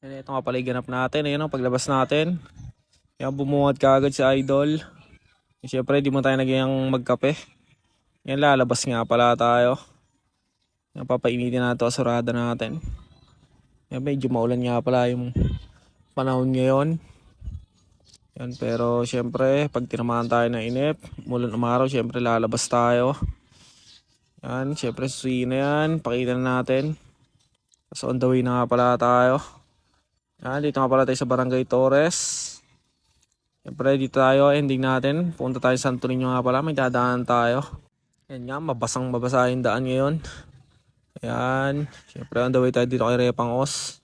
Yan, ito nga pala yung ganap natin. Ayan o, paglabas natin. Yan, bumungad ka agad si Idol. Siyempre, di mo tayo nagyang magkape. Yan, lalabas nga pala tayo. Yan, papainitin natin ang surada natin. Yan, medyo maulan nga pala yung panahon ngayon. Yan, pero siyempre, pag tinamaan tayo ng inip, mulan umaraw, siyempre lalabas tayo. Yan, siyempre susuyin na yan. Pakita na natin. So on the way na nga pala tayo. Yan, dito nga pala tayo sa Barangay Torres. Siyempre dito tayo, ending natin. Punta tayo sa Santo Niño nga pala, may dadaanan tayo. Yan nga, mabasang mabasa yung daan ngayon. Yan, siyempre on the way tayo dito kay Repangos.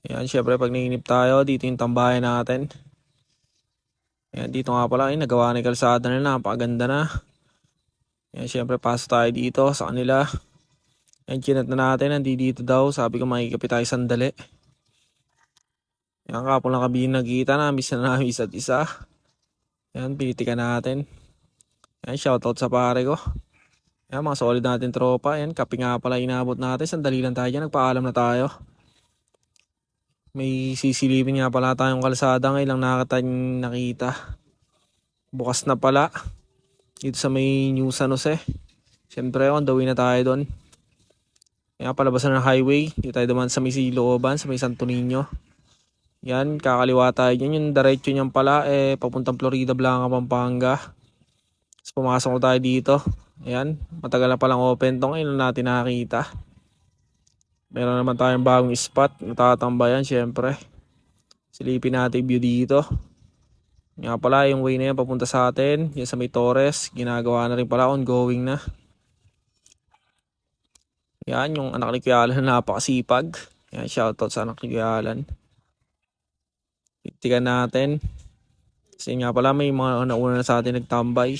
Yan, siyempre pag nainip tayo, dito yung tambayan natin. Yan, dito nga pala, nagawa na yung kalsada na, napakaganda na. Yan, siyempre pasok tayo dito sa kanila. Yan, chinat na natin, nandito daw. Sabi ko makikipit tayo sandali. Yan, kapon lang kami nagkita na, miss na namin isa't isa. Yan, pinitikan natin. Yan, shoutout sa pare ko. Yan, mga solid natin tropa. Yan, kape nga pala inabot natin. Sandali lang tayo dyan, nagpaalam na tayo. May sisilipin nga pala tayong kalsada ngayon lang nakita. Bukas na pala. Dito sa may New San Jose. Siyempre, on the way na tayo doon. Yan, palabasan ng highway. Dito tayo duman sa may Silooban, sa may Santo Niño. Yan, kakaliwa tayo dyan. Yung diretso niyan pala, papuntang Florida Blanca, Pampanga. Tapos pumasok ko tayo dito. Ayan, matagal na palang open to. Ngayon natin nakakita. Meron naman tayong bagong spot. Natatambayan, syempre. Silipin natin view dito. Nga pala, yung way na yan papunta sa atin. Yan sa may Torres. Ginagawa na rin pala, ongoing na. Yan, yung anak ni Kuya Alan na napakasipag. Yan, shoutout sa anak ni Kuya Alan. Titikan natin. Kasi nga pala may mga nauna na sa atin nagtambay.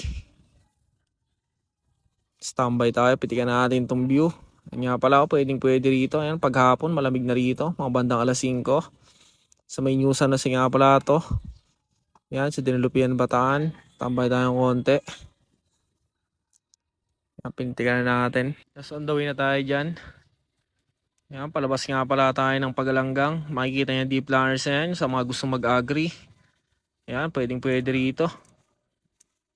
Standby tayo. Pitikan natin itong view. Yan nga pala pwede rito. Ayan, paghapon malamig na rito. Mga bandang alas 5. Sa may New San Jose nga pala to. Yan, sa Dinalupian Bataan. Tambay tayong konti. Yan, pinitikan na natin. Tapos on the way na tayo dyan. Yan, palabas nga pala tayo ng Pagalanggang. Makikita niya deep planners na yan sa mga gustong mag-agree. Yan, pwede rito.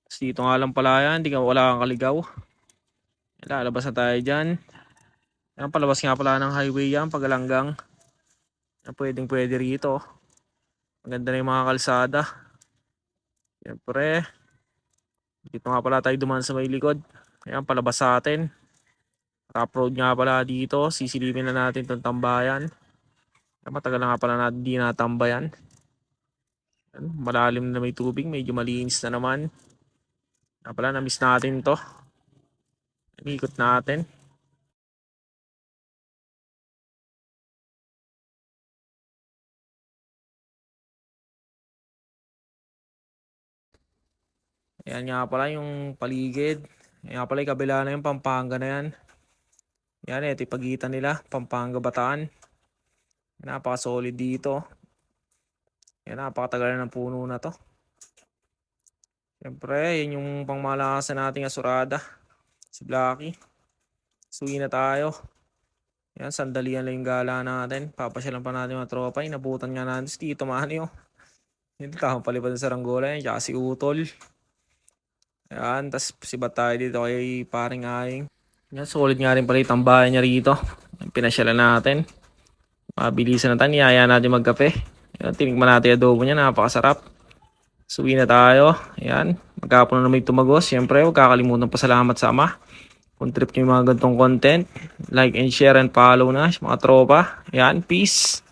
Tapos dito nga lang pala yan, hindi ka wala kang kaligaw. Yan, lalabas na tayo dyan. Yan, palabas nga pala ng highway yan, Pagalanggang. Yan, pwede rito. Maganda na yung mga kalsada. Siyempre, dito nga pala tayo dumaan sa may likod. Yan, palabas sa atin. Top road nga pala dito, sisilipin na natin itong tambayan. Matagal na nga pala natin di natambayan. Malalim na may tubig, medyo malinis na naman. Nga pala, na-miss natin to. Ikot natin. Ayan nga pala yung paligid. Ayan nga pala yung kabila na yung Pampanga na yan. Yan, ito yung pagitan nila, Pampanga, Bataan. Napaka-solid dito. Yan, napakatagal na ng puno na to. Siyempre, yan yung pangmalakasan nating asurada. Si Blacky. Suwi na tayo. Yan, sandalian lang yung gala natin. Papasyalan pa natin mga tropa. Inabutan nga natin si Tito Manny. Yan, kakapalipad sa Saranggola yan. Tsaka si Utol. Yan, tas sibat tayo dito kay paring Aing. Yan, solid nga rin pala yung tambahan niya rito. Pinasyalan natin. Mabilisan na tayo, niyaya natin magkape. Yan, tinikman natin yung adobo niya, napakasarap. Suwi na tayo. Yan, magkapon na may tumagos. Siyempre, huwag kakalimutan pasalamat sa Ama. Kung trip nyo yung mga ganitong content, like and share and follow na mga tropa. Yan, peace.